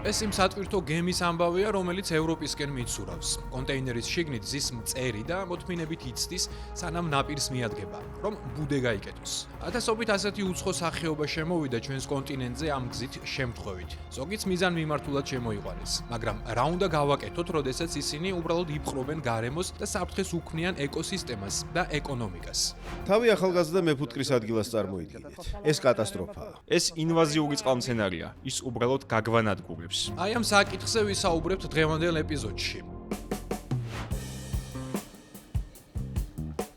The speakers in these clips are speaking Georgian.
ეს იმ სატვირთო გემის ამბავია, რომელიც ევროპისკენ მიცურავს. კონტეინერის შიგნით ზის მწერი და მოთმინებით იცდის, სანამ ნაპირს მიადგება, რომ ბუდე გაიკეთოს. ათასობით ასეთი უცხო სახეობა შემოვიდა ჩვენს კონტინენტზე ამ გზით შემთხვევით. ზოგიც მიზან მიმართულად შემოიყვანეს, მაგრამ რა უნდა გავაკეთოთ, როდესაც ისინი უბრალოდ იპყრობენ გარემოს და საფრთხეს უქმნიან ეკოსისტემას და ეკონომიკას. თავი ახალგაზრდა მეფუტკრის ადგილას წარმოიდგინეთ. ეს კატასტროფაა. ეს ინვაზიური წყალმცენარია, ის უბრალოდ გაგვანადგურებს. აი ამ საკითხზე ვისაუბრებთ დღევანდელ ეპიზოდში.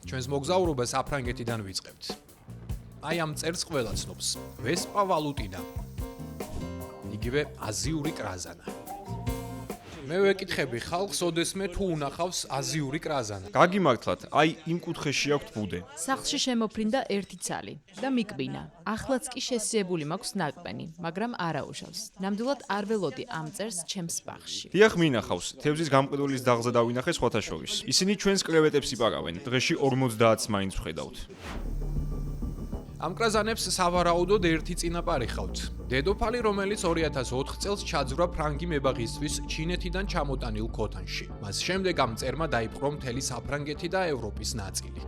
ჩვენს მოგზაურობას საფრანგეთიდან ვიწყებთ. აი ამ წერს ყველა ცნობს. ვესპა ვალუტინა. იგივე აზიური კრაზანა. მე ვეკითხები ხალხს, ოდესმე თუ უნახავს აზიური კრაზანა. გაგიმართლათ, აი იმ კუთხეში აქვს ბუდე. სახლში შემოფრინდა ერთი ცალი და მიკბინა. ახლაც კი შესიებული მაქვს ნაკბენი, მაგრამ არაუშავს. ნამდვილად არ ველოდი ამ წერს ჩემს ბაღში. დიახ, მინახავს, თევზის გამყიდველის დაღზე დავინახე სხვათა შორის. ისინი ჩვენს კრევეტებს იპარავენ. დღეში 50-ს მაინც ვხედავთ. ამ კრაზანებს სავარაუდოდ ერთი წინაპარი ხავთ. დედოფალი, რომელიც 2004 წელს ჩაძვრა ფრანგი მებაღისთვის ჩინეთიდან ჩამოტანილ ქოთანში. მას შემდეგ ამ წერმა დაიპყრო მთელი საფრანგეთი და ევროპის ნაწილი.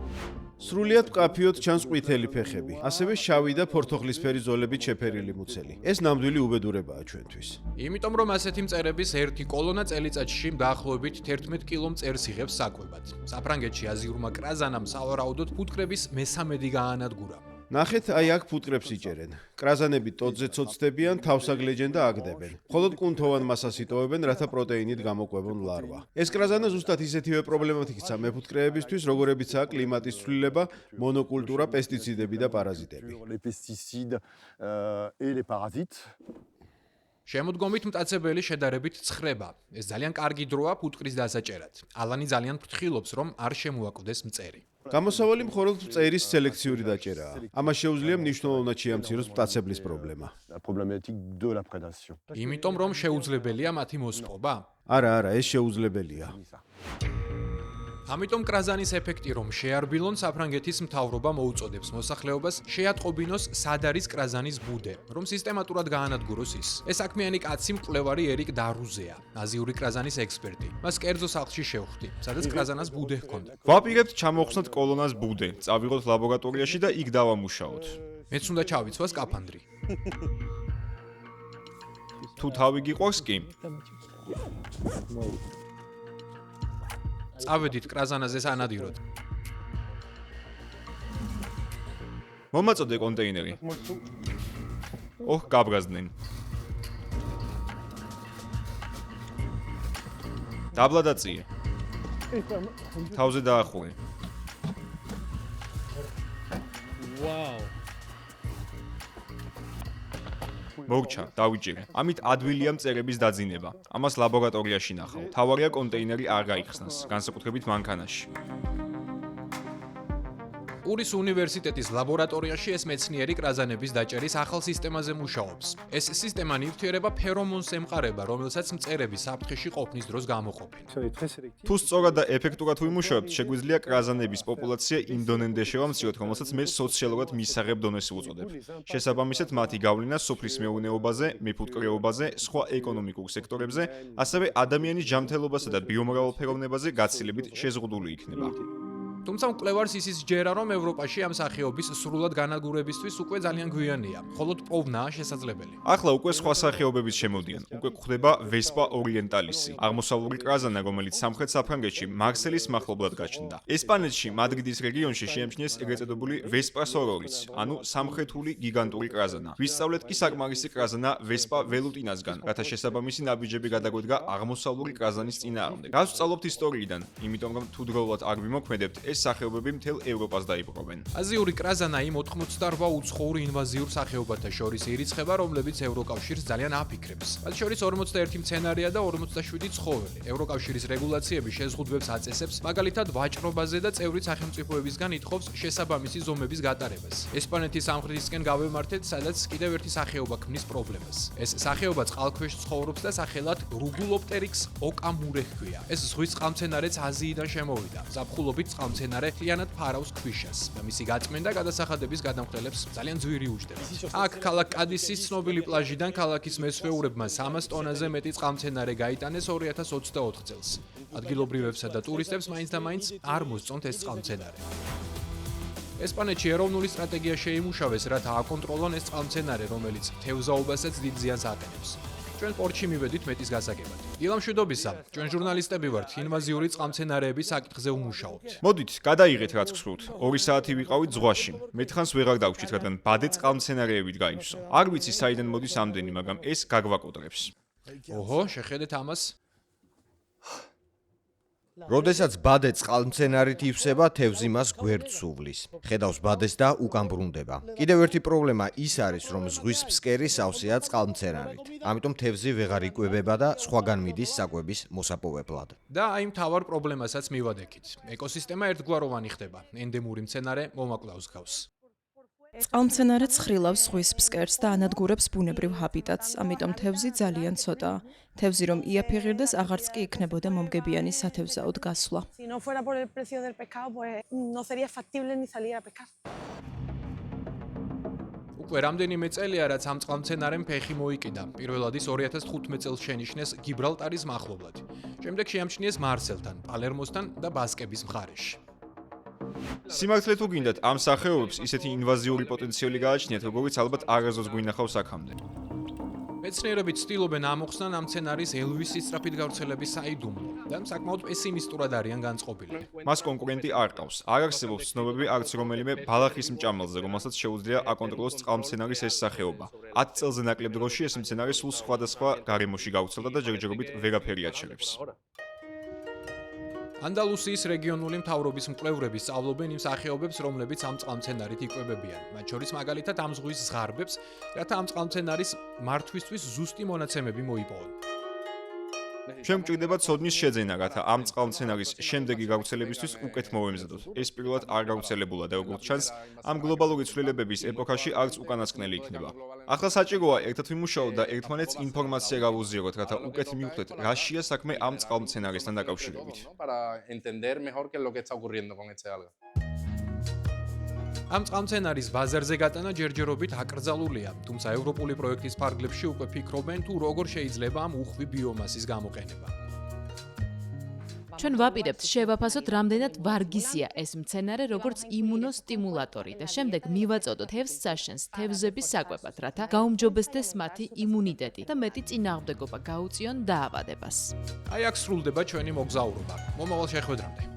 სრულიად მკაფიოდ ჩანს ყვითელი ფეხები, ასევე შავი და ფორთოხლისფერი ზოლებით შეფერილი მუცელი. ეს ნამდვილი უბედურებაა ჩვენთვის. იმიტომ რომ ასეთი მწერების ერთი კოლონა წელიწადში დაახლოებით 11 კილო მწერს იღებს საკვებად. საფრანგეთში აზიურმა კრაზანამ სავარაუდოდ ფუტკრების მესამედი გაანადგურა. ნახეთ, აი აქ ფუტკრებს იჭერენ. კრაზანები ტოტზე ცოცდებიან, თავსაგლეჯენ და აგდებენ. მხოლოდ კუნთოვან მასას იტოვებენ, რათა პროტეინით გამოყვებონ ლარვა. ეს კრაზანა ზუსტად ისეთივე პრობლემად იქცა მეფუტკრეებისთვის, როგორებიცაა კლიმატის ცვლილება, მონოკულტურა, პესტიციდები და პარაზიტები. შემოდგომით მტაცებელი შედარებით ცხრება. ეს ძალიან კარგი დროა ფუტკრის დასაჭერად. ალანი ძალიან ფრთხილობს, რომ არ შემოაკვდეს მწერი. გამოსავალი მხოლოდ მწერის სელექციური დაჭერაა. ამას შეუძლია მნიშვნელოვნად შეამციროს მტაცებლის პრობლემა. იმიტომ რომ შეუძლებელია მათი მოსპობა. არა, ეს შეუძლებელია. ამიტომ კრაზანის ეფექტი რომ შეარბილონ საფრანგეთის მთავრობა მოუწოდებს მოსახლეობას შეატყობინოს სად არის კრაზანის ბუდე, რომ სისტემატურად გაანადგუროს ის. ეს საქმიანი კაცი მკვლევარი ერიკ დარუზეა, აზიური კრაზანის ექსპერტი. მას კერძო სახლში შევხვდი, სადაც კრაზანას ბუდე ჰქონდა. ვაპირებთ ჩამოვხსნათ კოლონას ბუდე, წავიღოთ ლაბორატორიაში და იქ დავამუშაოთ. მეც უნდა ჩავიცვა სკაფანდრი. თუ თავი გიყვარს კი. წავედით კრაზანაზე სანადიროდ. მომაწოდე კონტეინერი. ოჰ, გაბრაზდნენ. დაბლადაწიე. თავზე დაახურე. ვაუ. მოგჩა, დავიჭირე. ამით ადვილია მწერების დაძინება. ამას ლაბორატორიაში ნახავ. თავარია კონტეინერი არ გაიხსნას, განსაკუთრებით მანქანაში. პურის უნივერსიტეტის ლაბორატორიაში ეს მეცნიერი კრაზანების დაჭერის ახალ სისტემაზე მუშაობს. ეს სისტემა ნივთიერება ფერომონს ემყარება, რომელსაც მწერები საფრთხეში ყოფნის დროს გამოყოფენ. თუ სწორად და ეფექტურად ვიმუშავებთ, შეგვიძლია კრაზანების პოპულაცია იმდონემდე შევამციროთ, რომელსაც მე სოციალურად მისაღებ დონეს ვუწოდებ. შესაბამისად, მათი გავლენა სოფლის მეურნეობაზე, მეფუტკრეობაზე, სხვა ეკონომიკურ სექტორებზე, ასევე ადამიანის ჯანმრთელობასა და ბიომრავალფეროვნებაზე გაცილებით შეზღუდული იქნება. თუმცა მკვლევარს ისიც ჯერა, რომ ევროპაში ამ სახეობის სრულად განადგურებისთვის უკვე ძალიან გვიანია, მხოლოდ პოვნაა შესაძლებელი. ახლა უკვე სხვა სახეობებიც შემოდიან. უკვე გვხვდება ვესპა ორიენტალისი, აღმოსავლური კრაზანა, რომელიც სამხრეთ საფრანგეთში მარსელის მახლობლად გაჩნდა. ესპანეთში, მადრიდის რეგიონში შეამჩნიეს ეგრეთ წოდებული ვესპა სორორიც, ანუ სამხრეთული გიგანტური კრაზანა. ვისწავლეთ კი საკმარისი კრაზანა ვესპა ველუტინასგან, რათა შესაბამისი ნაბიჯები გადაგვედგა აღმოსავლური კრაზანის წინააღმდეგ. რაც ვსწავლობთ ისტორიიდან, იმიტომ რომ თუ დროულად არ ვიმოქმედებთ, ეს სახეობები მთელ ევროპას დაიპყრობენ. აზიური კრაზანა იმ 88 უცხოურ ინვაზიურ სახეობათა შორის ირიცხება, რომლებიც ევროკავშირს ძალიან აფიქრებს. მათ შორის 41 მცენარეა და 47 ცხოველი. ევროკავშირის რეგულაციები შეზღუდვებს აწესებს, მაგალითად ვაჭრობაზე და წევრი სახელმწიფოებისგან ითხოვს შესაბამისი ზომების გატარებას. ესპანეთის სამხრეთისკენ გავემართეთ, სადაც კიდევ ერთი სახეობა ქმნის პრობლემას. ეს სახეობა წყალქვეშ ცხოვრობს და სახელად რუგულოპტერიქსს ოკამურე ჰქვია. ეს ზღვის წყალმცენარეც აზიიდან შემოვიდა. ზაფხულობით წყალმცენარე წყალმცენარე მთლიანად ფარავს ქვიშას და მისი გაწმენდა გადასახადების გადამხდელებს ძალიან ძვირი უჯდება. აქ ქალაქ კადისის ცნობილი პლაჟიდან ქალაქის მესვეურებმა 300 ტონაზე მეტი წყალმცენარე გაიტანეს 2024 წელს. ადგილობრივებსა და ტურისტებს მაინც და მაინც არ მოსწონთ ეს წყალმცენარე. ესპანეთში ეროვნული სტრატეგია შეიმუშავეს, რათა აკონტროლონ ეს წყალმცენარე, რომელიც თევზაობასაც დიდ ზიანს აყენებს. ჩვენ პორტში მივედით მეტის გასაგებად. დილამშვიდობისა, ჩვენ ჟურნალისტები ვართ, ინვაზიური წყალმცენარეების საკითხზე ვმუშაობთ. მოდით, გადაიღეთ რაც გსურთ. 2 საათი ვიყავით ზღვაში. მეთქანს ვეღარ დავჭით, რადგან ბადე წყალმცენარეებით გაივსო. არ ვიცი საიდან მოდის ამდენი, მაგრამ ეს გაგვაკოტრებს. ოჰო, შეხედეთ ამას. როდესაც ბადე წყალმცენარით ივსება, თევზი მას გვერდს უვლის. ხედავს ბადეს და უკან ბრუნდება. კიდევ ერთი პრობლემა ის არის, რომ ზღვის ფსკერი სავსეა წყალმცენარით. ამიტომ თევზი ვეღარ იკვებება და სხვაგან მიდის საკვების მოსაპოვებლად. და აი მთავარ პრობლემასაც მივადექით. ეკოსისტემა ერთგვაროვანი ხდება. ენდემური მცენარე მომაკლავს გავს. წყალმცენარე ცხრილავს ზღვის ფსკერს და ანადგურებს ბუნებრივ ჰაბიტატს, ამიტომ თევზი ძალიან ცოტაა. თევზი რომ იაფიღირდეს, აღარც კი იქნებოდა მომგებიანი სათევზაოდ გასვლა. Si no fuera por el precio del pescado, pues no sería factible ni salir a pescar. უკვე რამდენიმე წელია, რაც ამ წყალმცენარემ ფეხი მოიკიდა. პირველად ის 2015 წელს შენიშნეს გიბრალტარის მახლობლად. შემდეგ შეამჩნიეს მარსელთან, პალერმოსთან და ბასკების მხარეში. სიმართლე თუ გინდათ, ამ სახეობებს ისეთი ინვაზიური პოტენციალი გააჩნიათ, როგორიც ალბათ არასდროს გვინახავს აქამდე. მეცნიერები ცდილობენ ამოხსნან ამ მცენარის ელვისის სწრაფით გავრცელების საიდუმლო და საკმაოდ პესიმისტურად არიან განწყობილნი. მას კონკურენტი არ ყავს. არ არსებობს ცნობები არც რომელიმე ბალახის მჭამელზე, რომელსაც შეუძლია აკონტროლოს წყალმცენარის ეს სახეობა. 10 წელზე ნაკლებ დროში ეს მცენარე სულ სხვადასხვა გარემოში გავრცელდა და ჯერჯერობით ვერაფერი აჩერებს. ანდალუსიის რეგიონული მთავრობის მკვლევრები სწავლობენ იმ სახეობებს, რომლებიც ამ წყალმცენარით იკვებებიან, მათ შორის მაგალითად ამ ზღვის ზღარბებს, რათა ამ წყალმცენარის მართვისთვის ზუსტი მონაცემები მოიპოვონ. ჩვენ გვჭირდება ცოდნის შეძენა, რათა ამ წყალმცენარის შემდეგი გავრცელებისთვის უკეთ მოვემზადოთ. ეს პირველად არ გავრცელებულა და როგორც ჩანს, ამ გლობალური ცვლილებების ეპოქაში არც უკანასკნელი იქნება. ახლა საჭიროა ერთად ვიმუშაოთ და ერთმანეთს ინფორმაცია გავუზიაროთ, რათა უკეთ მივხვდეთ, რაშია საქმე ამ წყალმცენარესთან დაკავშირებით. ამ წყალმცენარის ბაზარზე გატანა ჯერჯერობით აკრძალულია, თუმცა ევროპული პროექტის ფარგლებში უკვე ფიქრობენ, თუ როგორ შეიძლება ამ უხვი ბიომასის გამოყენება. ჩვენ ვაპირებთ შევაფასოთ, რამდენად ვარგისია ეს მცენარე, როგორც იმუნოსტიმულატორი და შემდეგ მივაწოდოთ თევზსაშენს თევზების საკვებად, რათა გაუმჯობესდეს მათი იმუნიტეტი და მეტი წინააღმდეგობა გაუწიონ დაავადებას. აი აქ სრულდება ჩვენი მოგზაურობა. მომავალ შეხვედრამდე.